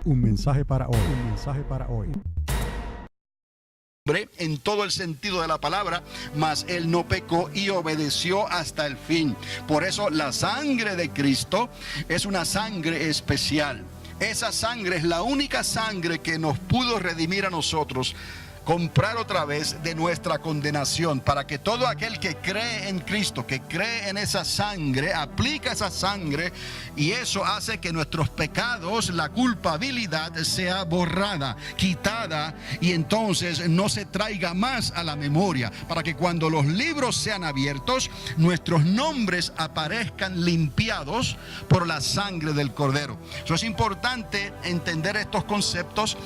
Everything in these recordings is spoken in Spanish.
Un mensaje para hoy. Un mensaje para hoy. En todo el sentido de la palabra, mas él no pecó y obedeció hasta el fin. Por eso la sangre de Cristo es una sangre especial. Esa sangre es la única sangre que nos pudo redimir a nosotros, comprar otra vez de nuestra condenación, para que todo aquel que cree en Cristo, que cree en esa sangre, aplica esa sangre, y eso hace que nuestros pecados, la culpabilidad sea borrada, quitada, y entonces no se traiga más a la memoria, para que cuando los libros sean abiertos, nuestros nombres aparezcan limpiados por la sangre del Cordero. Eso es importante entender estos conceptos,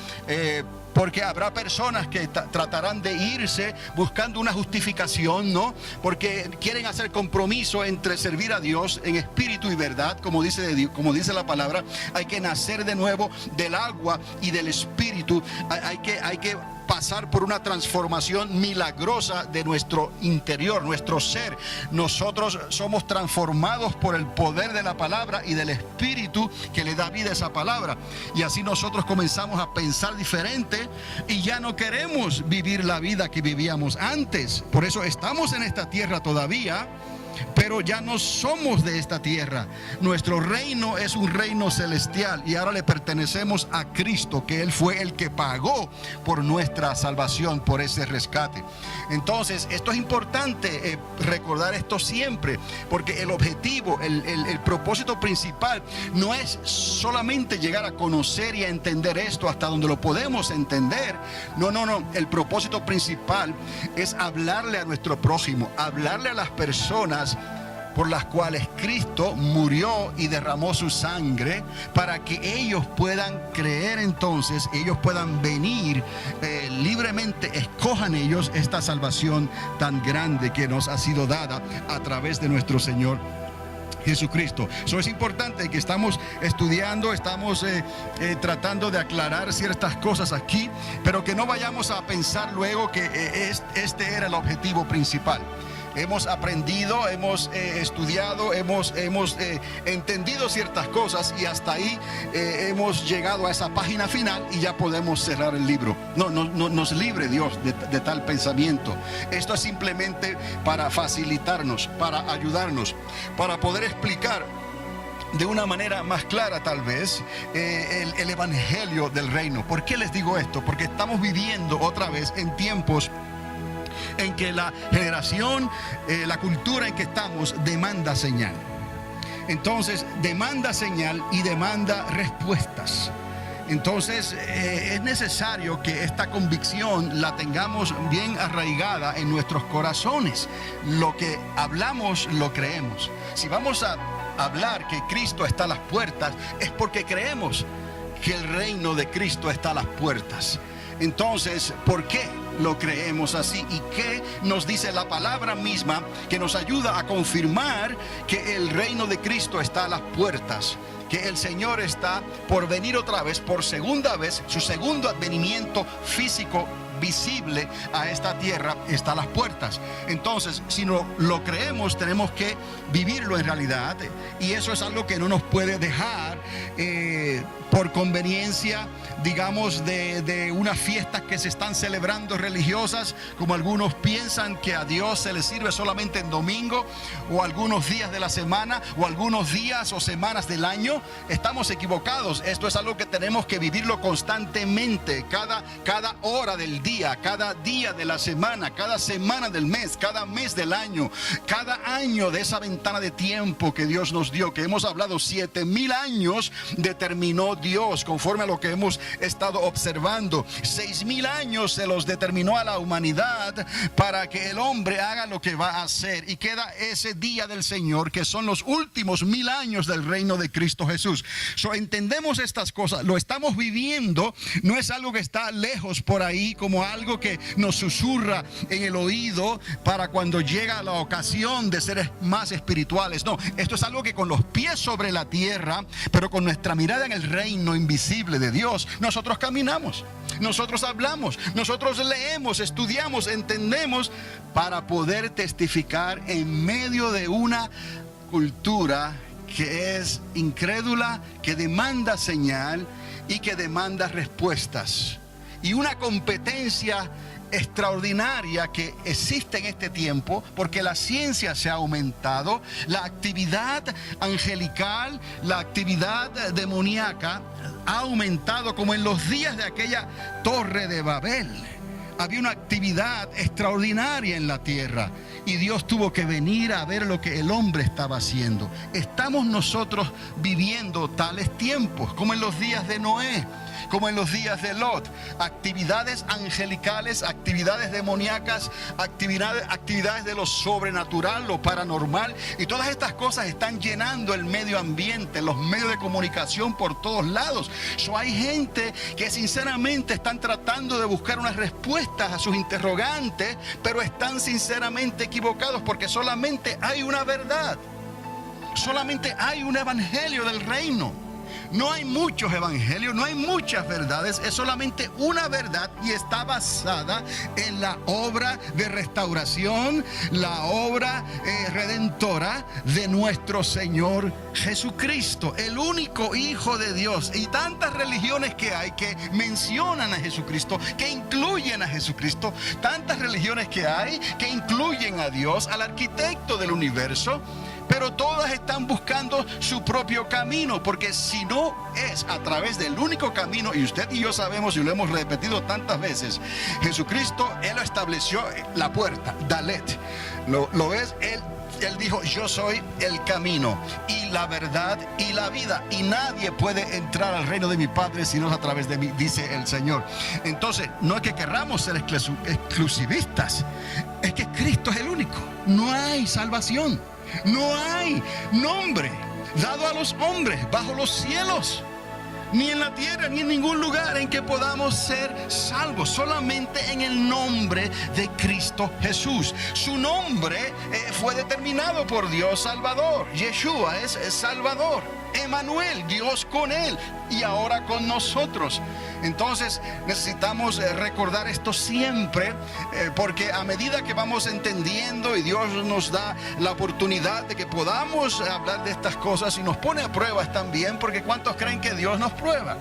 porque habrá personas que tratarán de irse buscando una justificación, ¿no? Porque quieren hacer compromiso entre servir a Dios en espíritu y verdad, como dice la palabra. Hay que nacer de nuevo del agua y del espíritu. Hay que pasar por una transformación milagrosa de nuestro interior, nuestro ser. Nosotros somos transformados por el poder de la palabra y del espíritu que le da vida a esa palabra. Y así nosotros comenzamos a pensar diferente y ya no queremos vivir la vida que vivíamos antes. Por eso estamos en esta tierra todavía, pero ya no somos de esta tierra. Nuestro reino es un reino celestial y ahora le pertenecemos a Cristo, que Él fue el que pagó por nuestra salvación, por ese rescate. Entonces, esto es importante, recordar esto siempre, porque el objetivo, el propósito principal no es solamente llegar a conocer y a entender esto hasta donde lo podemos entender. No. El propósito principal es hablarle a nuestro prójimo, hablarle a las personas por las cuales Cristo murió y derramó su sangre, para que ellos puedan creer, entonces ellos puedan venir libremente, escojan ellos esta salvación tan grande que nos ha sido dada a través de nuestro Señor Jesucristo. Eso es importante, que estamos estudiando, estamos tratando de aclarar ciertas cosas aquí, pero que no vayamos a pensar luego que este era el objetivo principal. Hemos aprendido, hemos estudiado, hemos entendido ciertas cosas, y hasta ahí hemos llegado a esa página final y ya podemos cerrar el libro. No, nos libre Dios de tal pensamiento. Esto es simplemente para facilitarnos, para ayudarnos, para poder explicar de una manera más clara tal vez el evangelio del reino. ¿Por qué les digo esto? Porque estamos viviendo otra vez en tiempos en que la generación, la cultura en que estamos demanda señal. Entonces demanda señal y demanda respuestas. Entonces es necesario que esta convicción la tengamos bien arraigada en nuestros corazones. Lo que hablamos lo creemos. Si vamos a hablar que Cristo está a las puertas, es porque creemos que el reino de Cristo está a las puertas. Entonces, ¿por qué lo creemos así? ¿Y qué nos dice la palabra misma que nos ayuda a confirmar que el reino de Cristo está a las puertas? Que el Señor está por venir otra vez, por segunda vez, su segundo advenimiento físico visible a esta tierra está a las puertas. Entonces, si no lo creemos, tenemos que vivirlo en realidad, y eso es algo que no nos puede dejar por conveniencia, digamos, de unas fiestas que se están celebrando religiosas, como algunos piensan que a Dios se le sirve solamente en domingo, o algunos días de la semana, o algunos días o semanas del año. Estamos equivocados. Esto es algo que tenemos que vivirlo constantemente, cada hora del día, cada día de la semana, cada semana del mes, cada mes del año, cada año de esa ventana de tiempo que Dios nos dio, que hemos hablado, 7,000 años determinó Dios, conforme a lo que hemos estado observando. 6,000 años se los determinó a la humanidad para que el hombre haga lo que va a hacer, y queda ese día del Señor, que son los últimos 1,000 años del reino de Cristo Jesús. Entendemos estas cosas, lo estamos viviendo, no es algo que está lejos por ahí, como algo que nos susurra en el oído para cuando llega la ocasión de ser más espirituales. No, esto es algo que con los pies sobre la tierra, pero con nuestra mirada en el reino invisible de Dios, nosotros caminamos, nosotros hablamos, nosotros leemos, estudiamos, entendemos, para poder testificar en medio de una cultura que es incrédula, que demanda señal, y que demanda respuestas. Y una competencia extraordinaria que existe en este tiempo, porque la ciencia se ha aumentado, la actividad angelical, la actividad demoníaca ha aumentado como en los días de aquella torre de Babel. Había una actividad extraordinaria en la tierra y Dios tuvo que venir a ver lo que el hombre estaba haciendo. Estamos nosotros viviendo tales tiempos como en los días de Noé, como en los días de Lot. Actividades angelicales, actividades demoníacas, actividades de lo sobrenatural, lo paranormal, y todas estas cosas están llenando el medio ambiente, los medios de comunicación por todos lados. Hay gente que sinceramente están tratando de buscar unas respuestas a sus interrogantes, pero están sinceramente equivocados, porque solamente hay una verdad, solamente hay un evangelio del reino. No hay muchos evangelios, no hay muchas verdades, es solamente una verdad y está basada en la obra de restauración, la obra redentora de nuestro Señor Jesucristo, el único Hijo de Dios. Y tantas religiones que hay que mencionan a Jesucristo, que incluyen a Jesucristo, tantas religiones que hay que incluyen a Dios, al arquitecto del universo. Pero todas están buscando su propio camino, porque si no es a través del único camino, y usted y yo sabemos y lo hemos repetido tantas veces, Jesucristo, Él estableció la puerta, Dalet, lo ves, Él dijo: yo soy el camino y la verdad y la vida, y nadie puede entrar al reino de mi Padre si no es a través de mí, dice el Señor. Entonces, no es que querramos ser exclusivistas, es que Cristo es el único. No hay salvación, no hay nombre dado a los hombres bajo los cielos, ni en la tierra, ni en ningún lugar en que podamos ser salvos, solamente en el nombre de Cristo Jesús. Su nombre fue determinado por Dios Salvador. Yeshua es Salvador. Emmanuel, Dios con Él y ahora con nosotros. Entonces necesitamos recordar esto siempre, porque a medida que vamos entendiendo y Dios nos da la oportunidad de que podamos hablar de estas cosas y nos pone a pruebas también, porque ¿cuántos creen que Dios nos prueba?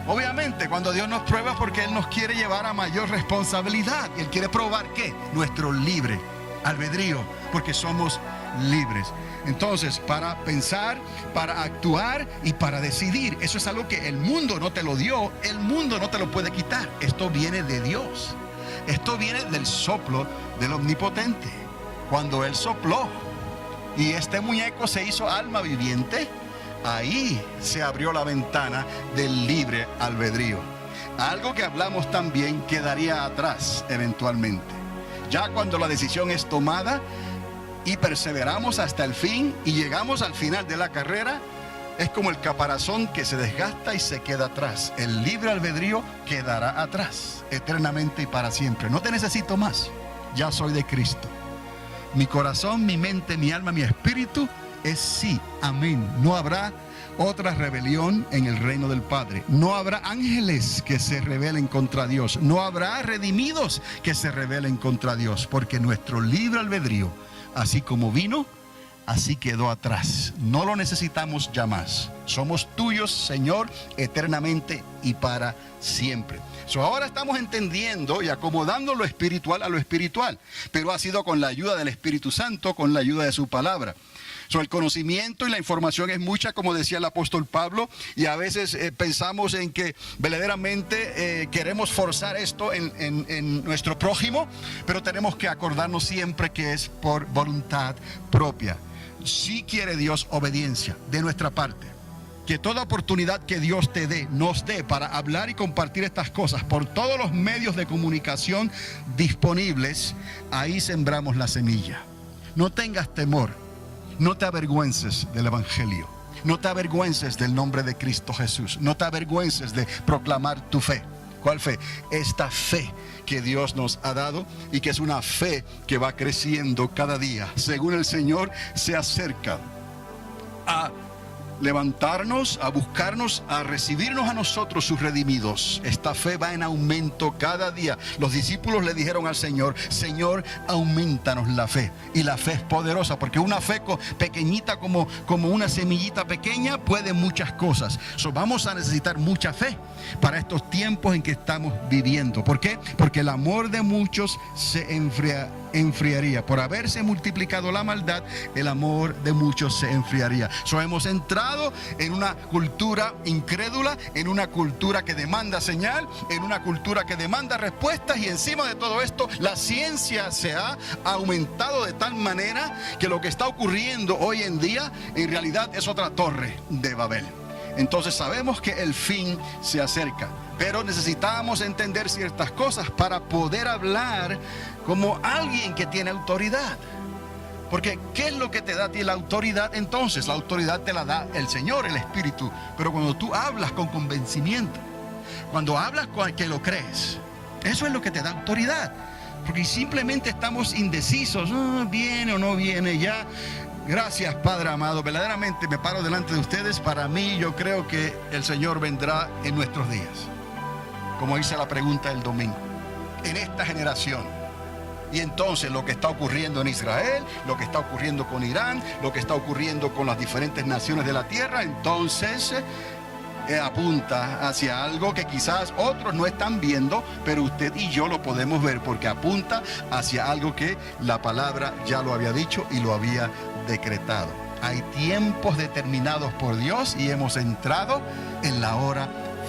Obviamente, cuando Dios nos prueba es porque Él nos quiere llevar a mayor responsabilidad. Él quiere probar ¿qué? Nuestro libre albedrío, porque somos libres. Entonces, para pensar, para actuar y para decidir, eso es algo que el mundo no te lo dio, el mundo no te lo puede quitar. Esto viene de Dios, esto viene del soplo del Omnipotente. Cuando Él sopló y este muñeco se hizo alma viviente, ahí se abrió la ventana del libre albedrío. Algo que hablamos también quedaría atrás eventualmente. Ya cuando la decisión es tomada y perseveramos hasta el fin y llegamos al final de la carrera, es como el caparazón que se desgasta y se queda atrás. El libre albedrío quedará atrás eternamente y para siempre. No te necesito más, ya soy de Cristo. Mi corazón, mi mente, mi alma, mi espíritu es sí, amén. No habrá otra rebelión en el reino del Padre. No habrá ángeles que se rebelen contra Dios. No habrá redimidos que se rebelen contra Dios, porque nuestro libre albedrío, así como vino, así quedó atrás. No lo necesitamos ya más. Somos tuyos, Señor, eternamente y para siempre. Ahora estamos entendiendo y acomodando lo espiritual a lo espiritual, pero ha sido con la ayuda del Espíritu Santo, con la ayuda de su palabra. El conocimiento y la información es mucha, como decía el apóstol Pablo, y a veces pensamos en que verdaderamente queremos forzar esto en nuestro prójimo, pero tenemos que acordarnos siempre que es por voluntad propia. Si quiere Dios obediencia de nuestra parte, que toda oportunidad que Dios te dé, nos dé para hablar y compartir estas cosas por todos los medios de comunicación disponibles, ahí sembramos la semilla. No tengas temor. No te avergüences del Evangelio. No te avergüences del nombre de Cristo Jesús. No te avergüences de proclamar tu fe. ¿Cuál fe? Esta fe que Dios nos ha dado y que es una fe que va creciendo cada día, según el Señor se acerca a levantarnos, a buscarnos, a recibirnos a nosotros sus redimidos. Esta fe va en aumento cada día. Los discípulos le dijeron al Señor: Señor, aumentanos la fe. Y la fe es poderosa, porque una fe pequeñita como una semillita pequeña puede muchas cosas. Vamos a necesitar mucha fe para estos tiempos en que estamos viviendo. ¿Por qué? Porque el amor de muchos se enfriaría. Por haberse multiplicado la maldad, el amor de muchos se enfriaría. Hemos entrado en una cultura incrédula, en una cultura que demanda señal, en una cultura que demanda respuestas, y encima de todo esto la ciencia se ha aumentado de tal manera que lo que está ocurriendo hoy en día en realidad es otra torre de Babel. Entonces sabemos que el fin se acerca, pero necesitamos entender ciertas cosas para poder hablar como alguien que tiene autoridad. Porque ¿qué es lo que te da a ti la autoridad? Entonces la autoridad te la da el Señor, el Espíritu. Pero cuando tú hablas con convencimiento, cuando hablas con el que lo crees, eso es lo que te da autoridad. Porque simplemente estamos indecisos, viene o no viene ya. Gracias, Padre amado. Verdaderamente me paro delante de ustedes. Para mí, yo creo que el Señor vendrá en nuestros días, como hice la pregunta el domingo, en esta generación. Y entonces lo que está ocurriendo en Israel, lo que está ocurriendo con Irán, lo que está ocurriendo con las diferentes naciones de la tierra, entonces apunta hacia algo que quizás otros no están viendo, pero usted y yo lo podemos ver, porque apunta hacia algo que la palabra ya lo había dicho y lo había decretado. Hay tiempos determinados por Dios y hemos entrado en la hora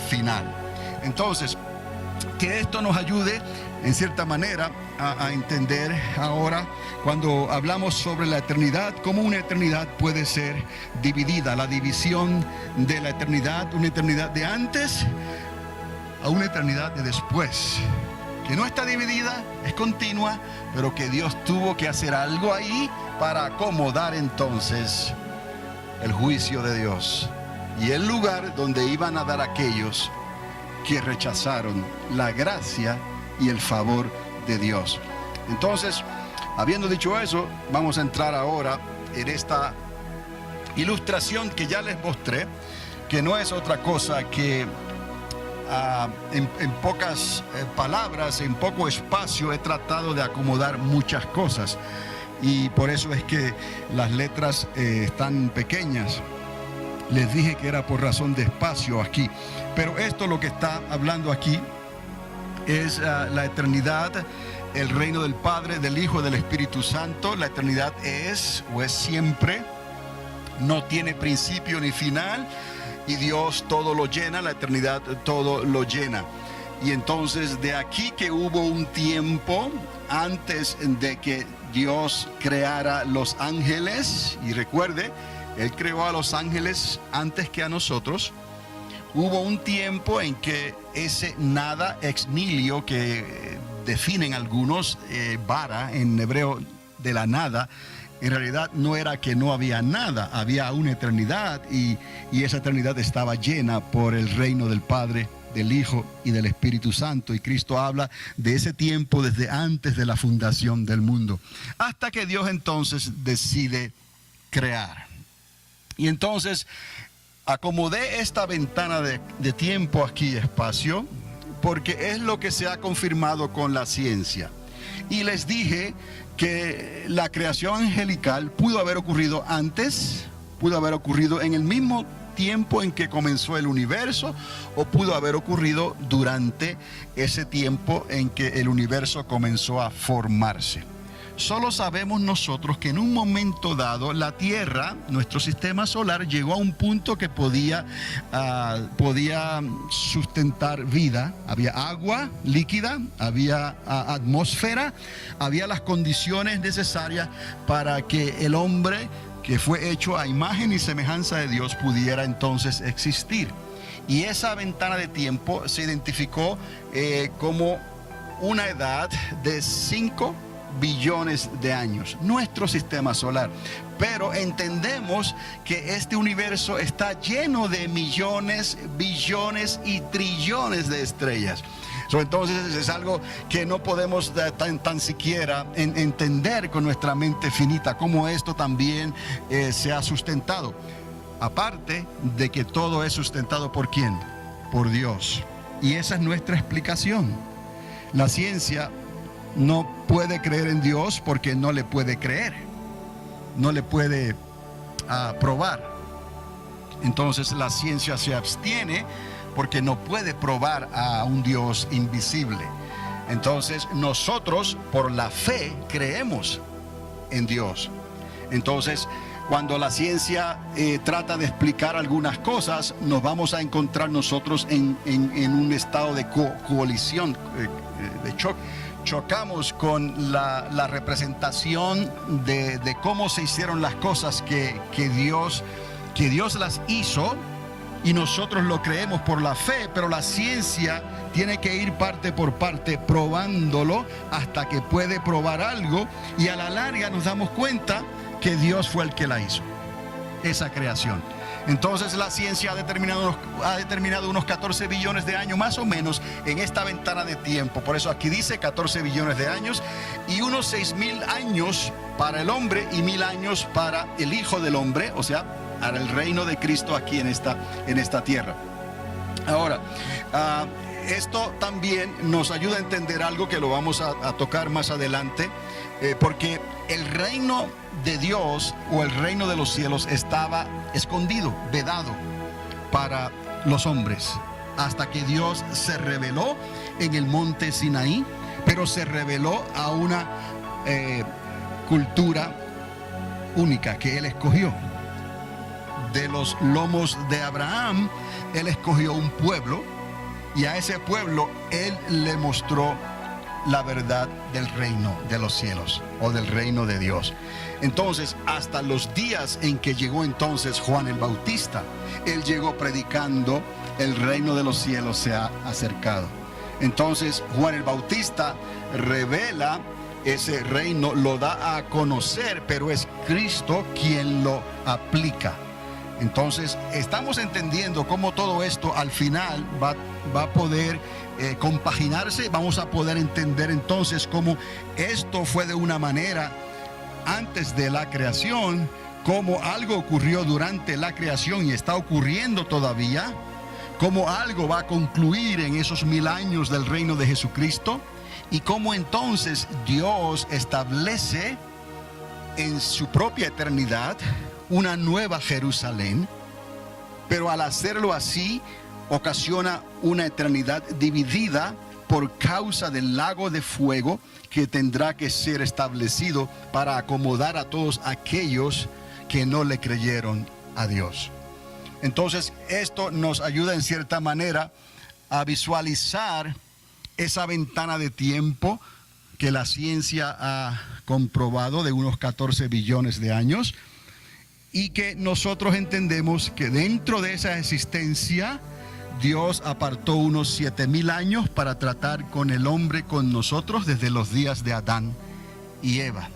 final. Entonces, que esto nos ayude en cierta manera a entender ahora, cuando hablamos sobre la eternidad, cómo una eternidad puede ser dividida, la división de la eternidad, una eternidad de antes a una eternidad de después, que no está dividida, es continua, pero que Dios tuvo que hacer algo ahí para acomodar entonces el juicio de Dios y el lugar donde iban a dar aquellos que rechazaron la gracia y el favor de Dios. Entonces, habiendo dicho eso, vamos a entrar ahora en esta ilustración que ya les mostré, que no es otra cosa que en pocas palabras, en poco espacio, he tratado de acomodar muchas cosas, y por eso es que las letras están pequeñas. Les dije que era por razón de espacio aquí, pero esto lo que está hablando aquí es la eternidad, el reino del Padre, del Hijo y del Espíritu Santo. La eternidad es o es siempre, no tiene principio ni final, y Dios todo lo llena, la eternidad todo lo llena. Y entonces de aquí que hubo un tiempo antes de que Dios creara los ángeles, y recuerde, Él creó a los ángeles antes que a nosotros. Hubo un tiempo en que ese nada, ex nihilo, que definen algunos, bara en hebreo, de la nada, en realidad no era que no había nada, había una eternidad, y esa eternidad estaba llena por el reino del Padre, del Hijo y del Espíritu Santo. Y Cristo habla de ese tiempo desde antes de la fundación del mundo, hasta que Dios entonces decide crear. Y entonces acomodé esta ventana de tiempo aquí, espacio, porque es lo que se ha confirmado con la ciencia. Y les dije que la creación angelical pudo haber ocurrido antes, pudo haber ocurrido en el mismo tiempo en que comenzó el universo, o pudo haber ocurrido durante ese tiempo en que el universo comenzó a formarse. Solo sabemos nosotros que en un momento dado la Tierra, nuestro sistema solar, llegó a un punto que podía sustentar vida. Había agua líquida, había atmósfera, había las condiciones necesarias para que el hombre, que fue hecho a imagen y semejanza de Dios, pudiera entonces existir. Y esa ventana de tiempo se identificó como una edad de 5 billones de años, nuestro sistema solar. Pero entendemos que este universo está lleno de millones, billones y trillones de estrellas. Entonces es algo que no podemos tan siquiera entender con nuestra mente finita, cómo esto también se ha sustentado. Aparte de que todo es sustentado ¿por quién? Por Dios. Y esa es nuestra explicación. La ciencia no puede creer en Dios porque no le puede creer, no le puede probar. Entonces la ciencia se abstiene porque no puede probar a un Dios invisible. Entonces nosotros por la fe creemos en Dios. Entonces cuando la ciencia trata de explicar algunas cosas, nos vamos a encontrar nosotros en un estado de colisión, de choque. Chocamos con la representación de cómo se hicieron las cosas que Dios las hizo, y nosotros lo creemos por la fe, pero la ciencia tiene que ir parte por parte probándolo hasta que puede probar algo, y a la larga nos damos cuenta que Dios fue el que la hizo, esa creación. Entonces la ciencia ha determinado unos 14 billones de años más o menos en esta ventana de tiempo. Por eso aquí dice 14 billones de años y unos 6.000 años para el hombre y 1.000 años para el Hijo del Hombre, o sea, para el reino de Cristo aquí en esta tierra. Ahora, esto también nos ayuda a entender algo que lo vamos a tocar más adelante, porque el reino de Dios o el reino de los cielos estaba escondido, vedado para los hombres, hasta que Dios se reveló en el monte Sinaí, pero se reveló a una cultura única que Él escogió. De los lomos de Abraham, Él escogió un pueblo, y a ese pueblo Él le mostró la verdad del reino de los cielos o del reino de Dios. Entonces, hasta los días en que llegó entonces Juan el Bautista, él llegó predicando: el reino de los cielos se ha acercado. Entonces Juan el Bautista revela ese reino, lo da a conocer, pero es Cristo quien lo aplica. Entonces estamos entendiendo cómo todo esto al final va a poder compaginarse. Vamos a poder entender entonces cómo esto fue de una manera antes de la creación, cómo algo ocurrió durante la creación y está ocurriendo todavía, cómo algo va a concluir en esos 1000 años del reino de Jesucristo, y cómo entonces Dios establece en su propia eternidad una nueva Jerusalén, pero al hacerlo así ocasiona una eternidad dividida por causa del lago de fuego que tendrá que ser establecido para acomodar a todos aquellos que no le creyeron a Dios. Entonces esto nos ayuda en cierta manera a visualizar esa ventana de tiempo que la ciencia ha comprobado de unos 14 billones de años, y que nosotros entendemos que dentro de esa existencia Dios apartó unos 7000 años para tratar con el hombre, con nosotros, desde los días de Adán y Eva.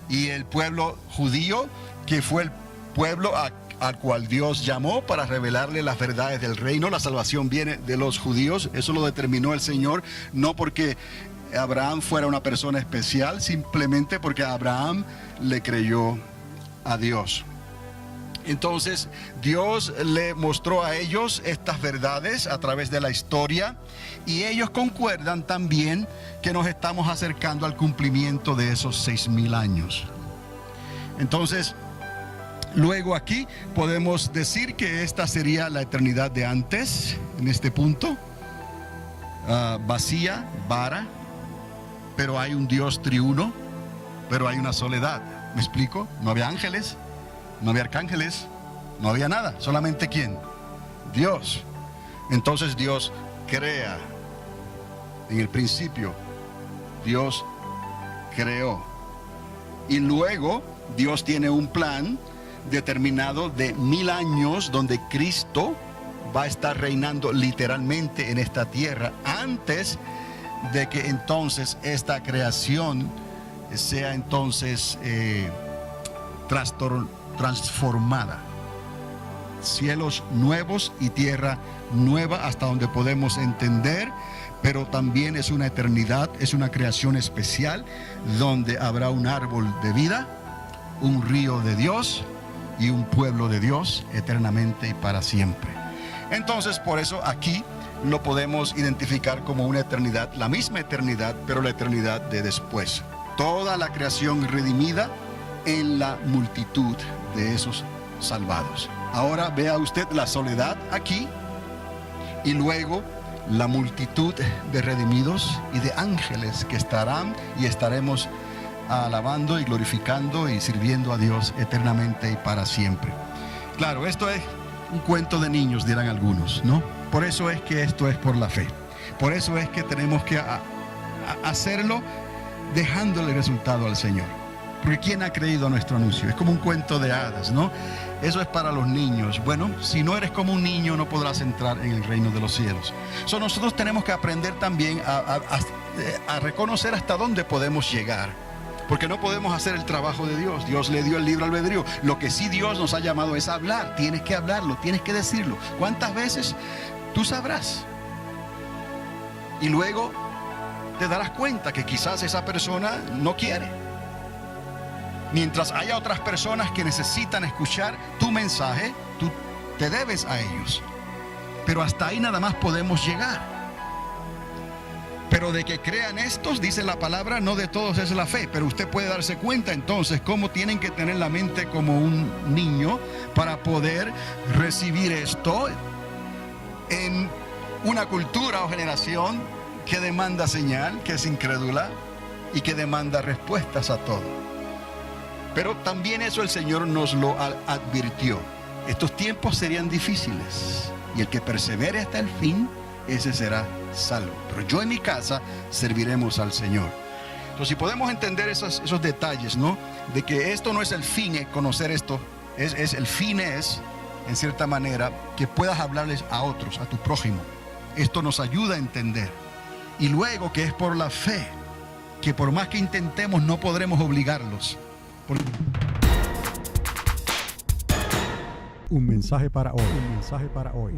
Y el pueblo judío, que fue el pueblo al cual Dios llamó para revelarle las verdades del reino. La salvación viene de los judíos, eso lo determinó el Señor, no porque Abraham fuera una persona especial, simplemente porque Abraham le creyó a Dios. Entonces Dios le mostró a ellos estas verdades a través de la historia, y ellos concuerdan también que nos estamos acercando al cumplimiento de esos 6000 años. Entonces, luego aquí podemos decir que esta sería la eternidad de antes, en este punto, vacía, vara, pero hay un Dios triuno, pero hay una soledad. ¿Me explico? No había ángeles, no había arcángeles, no había nada, solamente ¿quién? Dios. Entonces Dios crea. En el principio Dios creó, y luego Dios tiene un plan determinado de 1000 años donde Cristo va a estar reinando literalmente en esta tierra, antes de que entonces esta creación sea entonces transformada. Cielos nuevos y tierra nueva, hasta donde podemos entender, pero también es una eternidad, es una creación especial donde habrá un árbol de vida, un río de Dios y un pueblo de Dios eternamente y para siempre. Entonces, por eso aquí lo podemos identificar como una eternidad, la misma eternidad, pero la eternidad de después. Toda la creación redimida en la multitud de esos salvados. Ahora vea usted la soledad aquí y luego la multitud de redimidos y de ángeles que estarán y estaremos alabando y glorificando y sirviendo a Dios eternamente y para siempre. Claro, esto es un cuento de niños, dirán algunos, ¿no? Por eso es que esto es por la fe. Por eso es que tenemos que hacerlo dejándole el resultado al Señor. Porque ¿quién ha creído a nuestro anuncio? Es como un cuento de hadas, ¿no? Eso es para los niños. Bueno, si no eres como un niño, no podrás entrar en el reino de los cielos. Nosotros tenemos que aprender también a reconocer hasta dónde podemos llegar. Porque no podemos hacer el trabajo de Dios. Dios le dio el libre albedrío. Lo que sí Dios nos ha llamado es a hablar. Tienes que hablarlo, tienes que decirlo. ¿Cuántas veces? Tú sabrás. Y luego te darás cuenta que quizás esa persona no quiere. Mientras haya otras personas que necesitan escuchar tu mensaje, tú te debes a ellos. Pero hasta ahí nada más podemos llegar. Pero de que crean estos, dice la palabra, no de todos es la fe. Pero usted puede darse cuenta entonces cómo tienen que tener la mente como un niño para poder recibir esto en una cultura o generación que demanda señal, que es incrédula y que demanda respuestas a todo. Pero también eso el Señor nos lo advirtió. Estos tiempos serían difíciles y el que persevere hasta el fin, ese será salvo. Pero yo en mi casa serviremos al Señor. Entonces, si podemos entender esos detalles, ¿no? De que esto no es el fin, conocer esto, el fin es, en cierta manera, que puedas hablarles a otros, a tu prójimo. Esto nos ayuda a entender. Y luego que es por la fe, que por más que intentemos no podremos obligarlos. Un mensaje para hoy. Un mensaje para hoy.